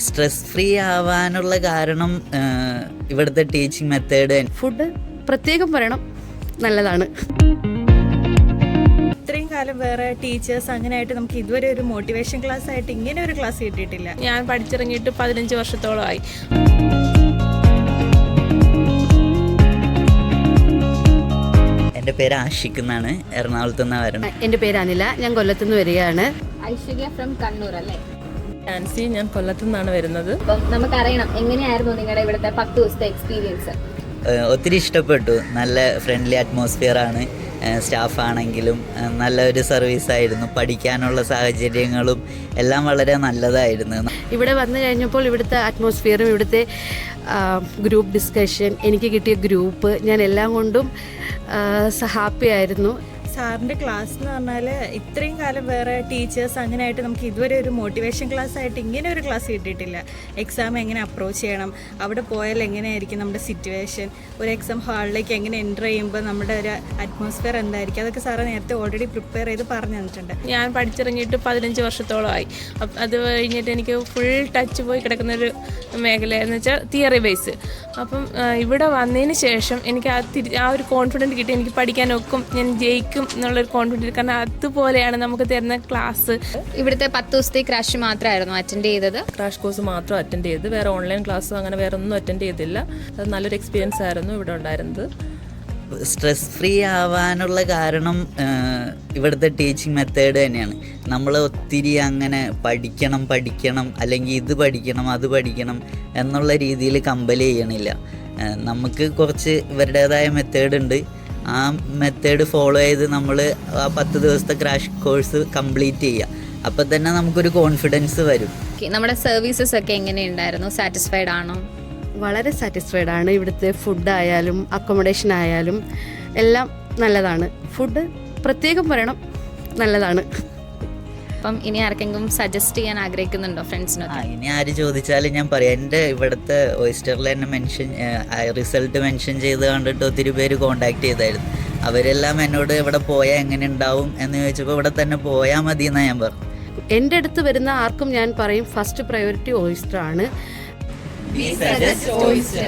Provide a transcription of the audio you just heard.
Stress free ആവാനുള്ള കാരണം ഇവിടുത്തെ ടീച്ചിങ് മെത്തേഡ്. ഫുഡ് പ്രത്യേകം പറയണം, നല്ലതാണ്. ഇത്രയും കാലം വേറെ ടീച്ചേഴ്സ് അങ്ങനെയായിട്ട് നമുക്ക് ഇതുവരെ ഒരു മോട്ടിവേഷൻ ക്ലാസ് ആയിട്ട് ഇങ്ങനെ ഒരു ക്ലാസ് കിട്ടിയിട്ടില്ല. ഞാൻ പഠിച്ചിറങ്ങിയിട്ട് 15 വർഷത്തോളമായി. എൻ്റെ പേര് ആഷിഖ് എന്നാണ്, എറണാകുളത്ത് നിന്നാണ് വരുന്നത്. എൻ്റെ പേര് അനില, ഞാൻ കൊല്ലത്തുനിന്ന് വരികയാണ്. ഐശ്വര്യ ഫ്രം കണ്ണൂർ അല്ലേ? നാൻസി, ഞാൻ കൊല്ലത്തു നിന്നാണ് വരുന്നത്. അപ്പം നമുക്കറിയണം എങ്ങനെയായിരുന്നു നിങ്ങളുടെ ഇവിടുത്തെ 10 ദിവസത്തെ എക്സ്പീരിയൻസ്? ഒത്തിരി ഇഷ്ടപ്പെട്ടു. നല്ല ഫ്രണ്ട്ലി അറ്റ്മോസ്ഫിയർ ആണ്. സ്റ്റാഫ് ആണെങ്കിലും നല്ലൊരു സർവീസായിരുന്നു. പഠിക്കാനുള്ള സാഹചര്യങ്ങളും എല്ലാം വളരെ നല്ലതായിരുന്നു. ഇവിടെ വന്നു കഴിഞ്ഞപ്പോൾ ഇവിടുത്തെ അറ്റ്മോസ്ഫിയറും ഇവിടുത്തെ ഗ്രൂപ്പ് ഡിസ്കഷൻ, എനിക്ക് കിട്ടിയ ഗ്രൂപ്പ്, ഞാൻ എല്ലാം കൊണ്ടും ഹാപ്പി ആയിരുന്നു. സാറിൻ്റെ ക്ലാസ് എന്ന് പറഞ്ഞാൽ ഇത്രയും കാലം വേറെ ടീച്ചേഴ്സ് അങ്ങനെയായിട്ട് നമുക്ക് ഇതുവരെ ഒരു മോട്ടിവേഷൻ ക്ലാസ് ആയിട്ട് ഇങ്ങനെ ഒരു ക്ലാസ് കിട്ടിയിട്ടില്ല. എക്സാം എങ്ങനെ അപ്രോച്ച് ചെയ്യണം, അവിടെ പോയാൽ എങ്ങനെയായിരിക്കും നമ്മുടെ സിറ്റുവേഷൻ, ഒരു എക്സാം ഹാളിലേക്ക് എങ്ങനെ എൻ്റർ ചെയ്യുമ്പോൾ നമ്മുടെ ഒരു അറ്റ്മോസ്ഫിയർ എന്തായിരിക്കും, അതൊക്കെ സാറ് നേരത്തെ ഓൾറെഡി പ്രിപ്പയർ ചെയ്ത് പറഞ്ഞു തന്നിട്ടുണ്ട്. ഞാൻ പഠിച്ചിറങ്ങിയിട്ട് 15 വർഷത്തോളമായി. അത് കഴിഞ്ഞിട്ട് എനിക്ക് ഫുൾ ടച്ച് പോയി കിടക്കുന്നൊരു മേഖലയെന്ന് വെച്ചാൽ തിയറി ബേസ്. അപ്പം ഇവിടെ വന്നതിന് ശേഷം എനിക്ക് ആ ഒരു കോൺഫിഡൻറ്റ് കിട്ടി. എനിക്ക് പഠിക്കാനൊക്കും, ഞാൻ ജയിക്കും എന്നുള്ളൊരു കോൺഫിഡൻറ്റ്. കാരണം അതുപോലെയാണ് നമുക്ക് തരുന്ന ക്ലാസ്. ഇവിടുത്തെ 10 ദിവസത്തെ ക്രാഷ് മാത്രമായിരുന്നു അറ്റൻഡ് ചെയ്തത്? ക്രാഷ് കോഴ്സ് മാത്രം അറ്റൻഡ് ചെയ്ത്, വേറെ ഓൺലൈൻ ക്ലാസ്സോ അങ്ങനെ വേറെ ഒന്നും അറ്റൻഡ് ചെയ്തില്ല. അത് നല്ലൊരു എക്സ്പീരിയൻസ് ആയിരുന്നു ഇവിടെ ഉണ്ടായിരുന്നത്. സ്ട്രെസ് ഫ്രീ ആവാനുള്ള കാരണം ഇവിടുത്തെ ടീച്ചിങ് മെത്തേഡ് തന്നെയാണ്. നമ്മൾ ഒത്തിരി അങ്ങനെ പഠിക്കണം അല്ലെങ്കിൽ ഇത് പഠിക്കണം അത് പഠിക്കണം എന്നുള്ള രീതിയിൽ കമ്പൽ ചെയ്യണില്ല. നമുക്ക് കുറച്ച് ഇവരുടേതായ മെത്തേഡ് ഉണ്ട്. ആ മെത്തേഡ് ഫോളോ ചെയ്ത് നമ്മൾ ആ 10 ദിവസത്തെ ക്രാഷ് കോഴ്സ് കംപ്ലീറ്റ് ചെയ്യുക. അപ്പം തന്നെ നമുക്കൊരു കോൺഫിഡൻസ് വരും. നമ്മുടെ സർവീസസ് ഒക്കെ എങ്ങനെയുണ്ടായിരുന്നു? സാറ്റിസ്ഫൈഡ് ആണോ? വളരെ സാറ്റിസ്ഫൈഡ് ആണ്. ഇവിടുത്തെ ഫുഡായാലും അക്കോമഡേഷൻ ആയാലും എല്ലാം നല്ലതാണ്. ഫുഡ് പ്രത്യേകം പറയണം, നല്ലതാണ്. അപ്പം ഇനി ആർക്കെങ്കിലും സജസ്റ്റ് ചെയ്യാൻ ആഗ്രഹിക്കുന്നുണ്ടോ ഫ്രണ്ട്സിനൊക്കെ? ഇനി ആര് ചോദിച്ചാലും ഞാൻ പറയാം. എൻ്റെ ഇവിടുത്തെ ഓയിസ്റ്ററിൽ തന്നെ റിസൾട്ട് മെൻഷൻ ചെയ്ത് കണ്ടിട്ട് ഒത്തിരി പേര് കോണ്ടാക്ട് ചെയ്തായിരുന്നു. അവരെല്ലാം എന്നോട് ഇവിടെ പോയാൽ എങ്ങനെ ഉണ്ടാവും എന്ന് ചോദിച്ചപ്പോൾ ഇവിടെ തന്നെ പോയാൽ മതി എന്നാണ് ഞാൻ പറഞ്ഞു. എൻ്റെ അടുത്ത് വരുന്ന ആർക്കും ഞാൻ പറയും ഫസ്റ്റ് പ്രയോറിറ്റി ഓയിസ്റ്റർ ആണ്. We suggest oyster.